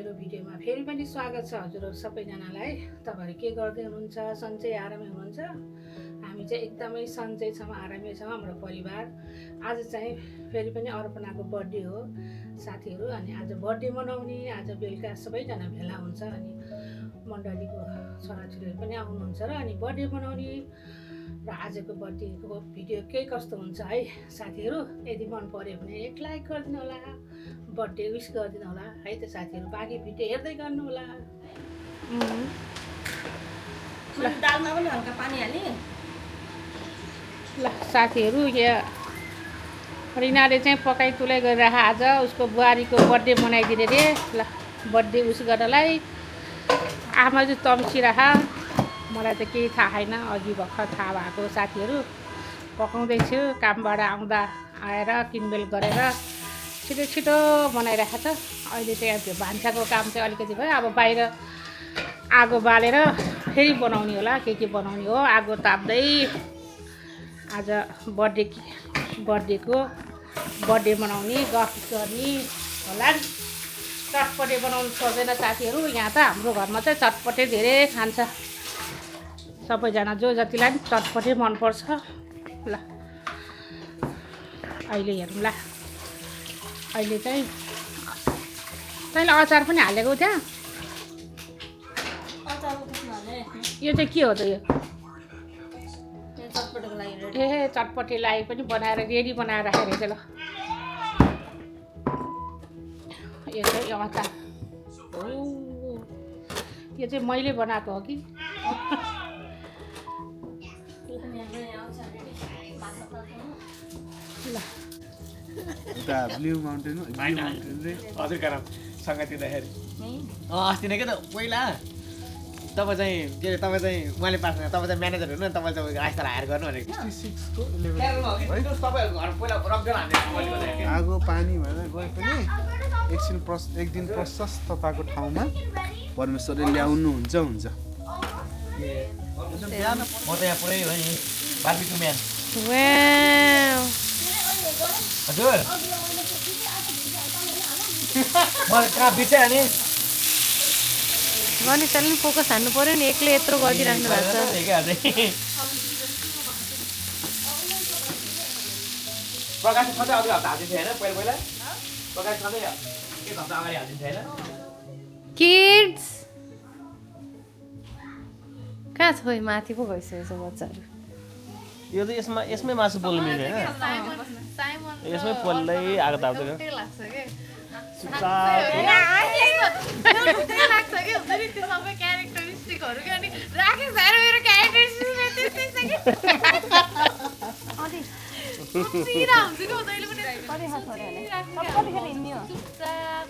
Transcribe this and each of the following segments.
मेरो भिडियोमा फेरि पनि स्वागत छ हजुरहरू सबैजनालाई। तपाईँहरू के गर्दै हुनुहुन्छ? सन्चै आरामै हुनुहुन्छ? हामी चाहिँ एकदमै सन्चै छौँ, आरामै छौँ हाम्रो परिवार। आज चाहिँ फेरि पनि अर्पणाको बर्थडे हो साथीहरू। अनि आज बर्थडे मनाउने, आज बेलुका सबैजना भेला हुन्छ। अनि मण्डलीको छोराछोरीहरू पनि आउनुहुन्छ र अनि बर्थडे मनाउने र आजको बर्थडेको भिडियो के कस्तो हुन्छ है साथीहरू। यदि मन पर्यो भने एक लाइक गरिदिनु होला, बर्थडे विस गरिदिनु होला है त साथीहरू। बाँकी भिडियो हेर्दै गर्नु होला। दालमा पनि हल्का पानी हाले ल साथीहरू, यहाँ रिनाले चाहिँ पकाइ तुलाइ गरिरह। आज उसको बुहारीको बर्थडे मनाइदिने रे। ल बर्थडे उस गर्नलाई आमा चाहिँ तम्सिरह। मलाई त केही थाहा छैन, अघि भर्खर थाहा भएको साथीहरू। पकाउँदैछु, कामबाट आएर किनमेल गरेर छिटो छिटो बनाइरहेको छ। अहिले चाहिँ त्यो भान्साको काम चाहिँ अलिकति भयो। अब बाहिर आगो बालेर फेरि बनाउने होला, के बनाउने हो। आगो ताप्दै आज बर्थडेको बर्थडे मनाउने गफ गर्ने होला। चटपटे बनाउनु पर्दैन साथीहरू। यहाँ त हाम्रो घरमा चाहिँ चटपटे धेरै खान्छ सबैजना, जो जतिलाई पनि चटपटे मनपर्छ। ल अहिले हेरौँ। ल अहिले चाहिँ तैँले अचार पनि हालेको त्यहाँ। यो चाहिँ के हो त? यो ए चटपटेलाई पनि बनाएर रेडी बनाएर राखेको रहेछ। ल यो चाहिँ अचार हो। यो चाहिँ मैले बनाएको हो कि? ल ब्लू माउन्टेन हजुर कारण सङ्गति दिँदाखेरि अस्ति नै के त पहिला तपाईँ चाहिँ के अरे, तपाईँ चाहिँ उहाँले पास तपाईँ चाहिँ म्यानेजर हुनु, तपाईँ चाहिँ आइस्तालाई हायर गर्नु भनेको आगो पानी भनेर गए पनि एक दिन प्रशस्तताको ठाउँमा परमेश्वरले ल्याउनुहुन्छ हुन्छ। म त यहाँ पुरै हो नि बार्बिक्यू म्यान। हजुर म कहाँ बिर्स्यो नि गणेशले पनि फोकस हान्नु पर्यो नि, एक्लै यत्रो गरिदिइराख्नु भएको छ। प्रकाश सधैँ अघि हप्ता हालिदिन्छ होइन, पहिला प्रकाश सधैँ एक हप्ता अगाडि हालिदिन्छ होइन। किड्स कहाँ छ? खोइ माथि पो गइसकेको छ बच्चाहरू। यो त यसमै मासु पोल्नु मिल्छ होइन, यसमै पोल्दै आगो ताप्दै गयो।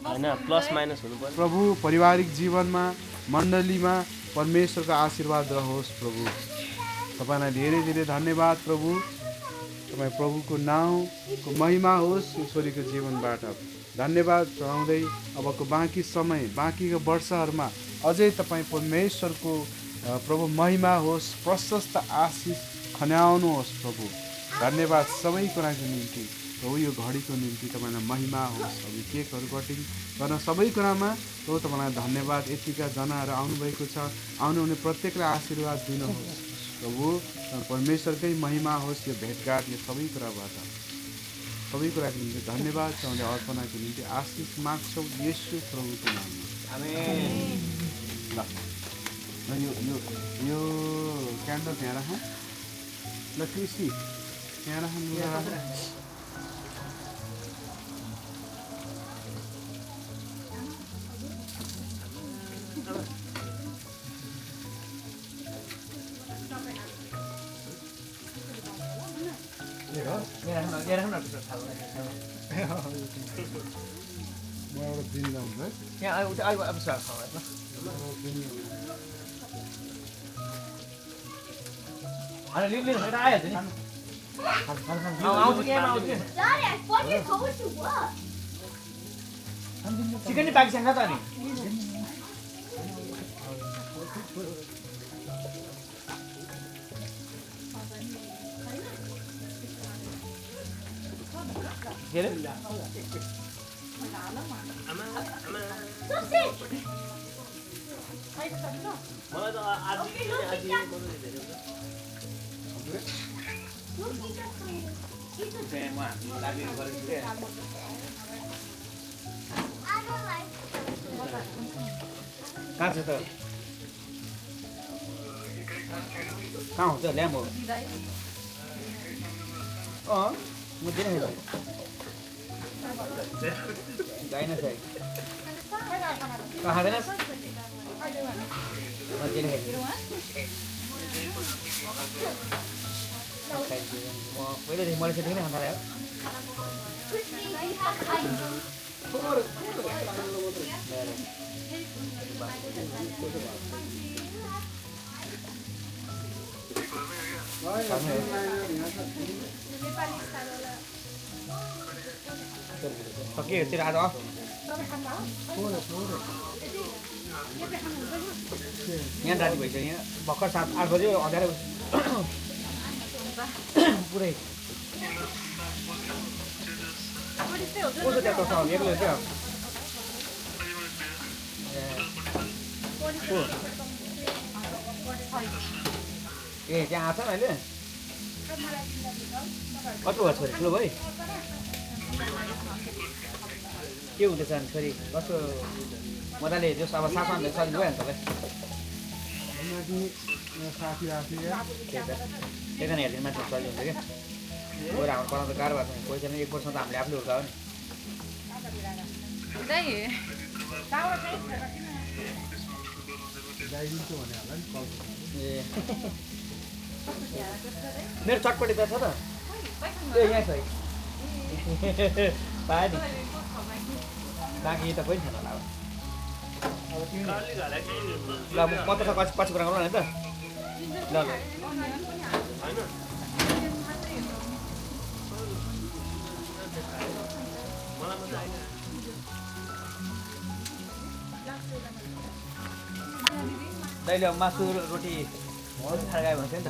होइन प्लस माइनस हुनु पर्यो। प्रभु पारिवारिक जीवनमा मण्डलीमा परमेश्वरको आशीर्वाद रहोस्। प्रभु तपाईँलाई धेरै धेरै धन्यवाद प्रभु। तपाईँ प्रभुको नाउँको महिमा होस् यो छोरीको जीवनबाट। धन्यवाद चढाउँदै अबको बाँकी समय, बाँकीको वर्षहरूमा अझै तपाईँ परमेश्वरको प्रभु महिमा होस्, प्रशस्त आशिष खन्याउनुहोस् प्रभु। धन्यवाद सबै कुराको निम्ति प्रभु। यो घडीको निम्ति तपाईँलाई महिमा होस्। अब केकहरू कटिङ गर्न सबै कुरामा प्रभु तपाईँलाई धन्यवाद। यतिका जनाहरू आउनुभएको छ, आउनुहुने प्रत्येकलाई आशीर्वाद दिनुहोस् प्रभु। परमेश्वरकै महिमा होस् यो भेटघाट, यो सबै कुराबाट सबै कुराको निम्ति धन्यवाद चाहँदै अर्पणाको निम्ति आशिष माग्छौँ येशू प्रभुको नाममा। ल यो क्यान्डल त्यहाँ राखौँ। ल कृषि त्यहाँ राखौँ। चिकन नि पाकिसकेको छ त नि। के अरे मलाई त आजी कहाँ छ त कहाँ हुन्छ ल्याम्प हो म दिने गाई न खाइ खाँदैन म दिने म पहिल्यैदेखि मैले चाहिँ नै खान थाल्यो सक्यो तेरो आज यहाँ राति भइसक्यो यहाँ भर्खर 7-8 बज्यो अँध्यारो पुरै कसो त्यहाँ तसँग एक्लै क्या ए त्यहाँ आएको छ अहिले कति भयो छोरी ठुलो भयो के हुँदैछ अनि छोरी कस्तो मजाले जस अब साथमा सजिलो भयो नि तपाईँ साथी राथी एकजना हेरिदिनु मान्छे सजिलो हुन्छ क्या गएर हाम्रो पढाउँदा गाह्रो भएको छ पैसा नै 1 वर्ष त हामीले आफूले हुर्कायो नि गाइदिन्छु भने होला नि कल ए मेरो चटपटी त छ त ए यहाँ छ पायो नि बाँकी त कोही छैन होला ल म त पछि कुरा गरौँ न त ल ल दाइले मासु रोटी खाएर गयो भने नि त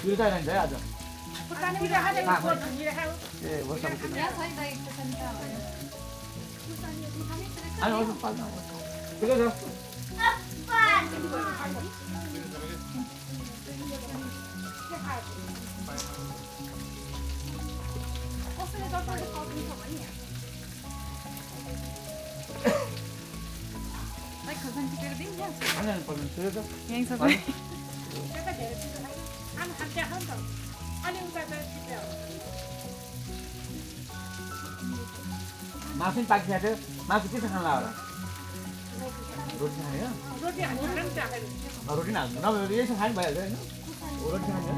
बिरुता जान्छ है आज ए वर्ष ठिकै छ यहीँ छ मासु पनि पाकिसकेको थियो मासु के छ खाना होला रोटी खाने हो रोटी हाल्नु नभए यसो खानु भइहाल्छ होइन रोटी खाने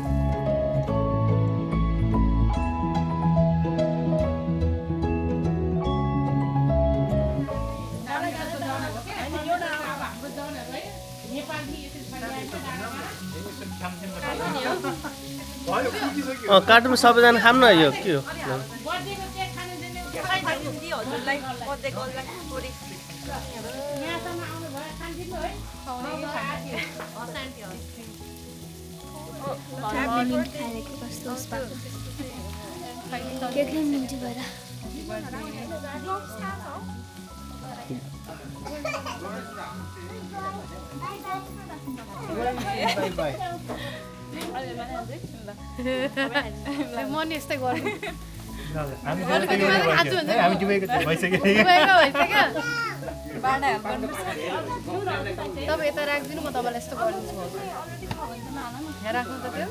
कार्टुन सबैजना खाम न यो के हो म नि यस्तै गर्नु तपाईँ यता राखिदिनु म तपाईँलाई यस्तो गरिदिन्छु यहाँ राख्नु त त्यो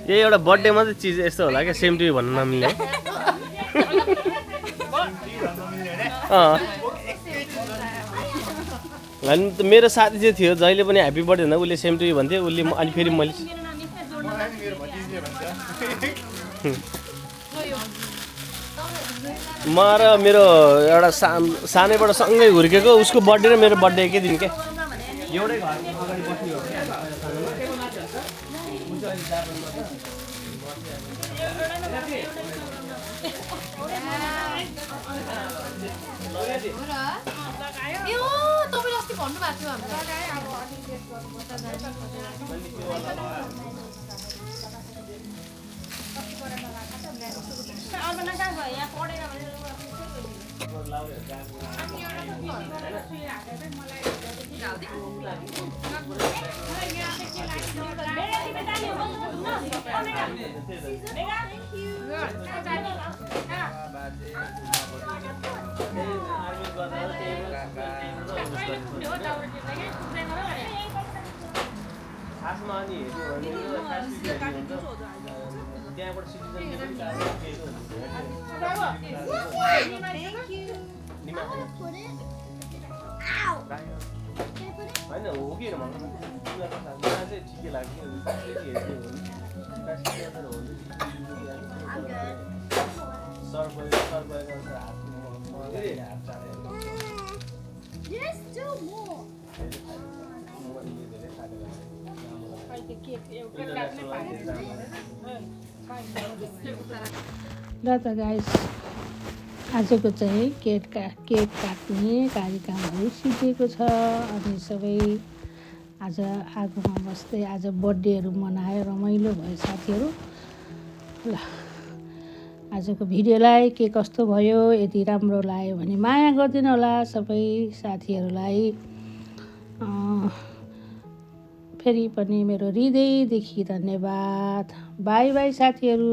यही एउटा बर्थडे मात्रै चिज यस्तो होला क्या सेम टु यु भन्नु नमिल्ने होइन मेरो साथी चाहिँ थियो जहिले पनि ह्याप्पी बर्थडे भन्दा उसले सेम टु यु भन्थ्यो उसले अनि फेरि मैले म र मेरो एउटा सानैबाट सँगै हुर्केको उसको बर्थडे र मेरो बर्थडे एकै दिन क्या एउटै घर अगाडि बस्ने हो हो र ए हो तपाईले अस्ति भन्नु भएको थियो हामीलाई खासमा अनि हेर्यो भने यो खास त्यहाँबाट होइन हो कि भन्नु मलाई चाहिँ ठिकै लाग्यो ल त गाइस आजको चाहिँ केक काट्ने कार्यक्रमहरू सिकेको छ अनि सबै आज आगोमा बस्दै आज बर्थडेहरू मनायो रमाइलो भयो साथीहरू। ल आजको भिडियोलाई के कस्तो भयो यदि राम्रो लाग्यो भने माया गरिदिनु होला सबै साथीहरूलाई। फेरि पनि मेरो हृदयदेखि धन्यवाद। बाई बाई साथीहरू।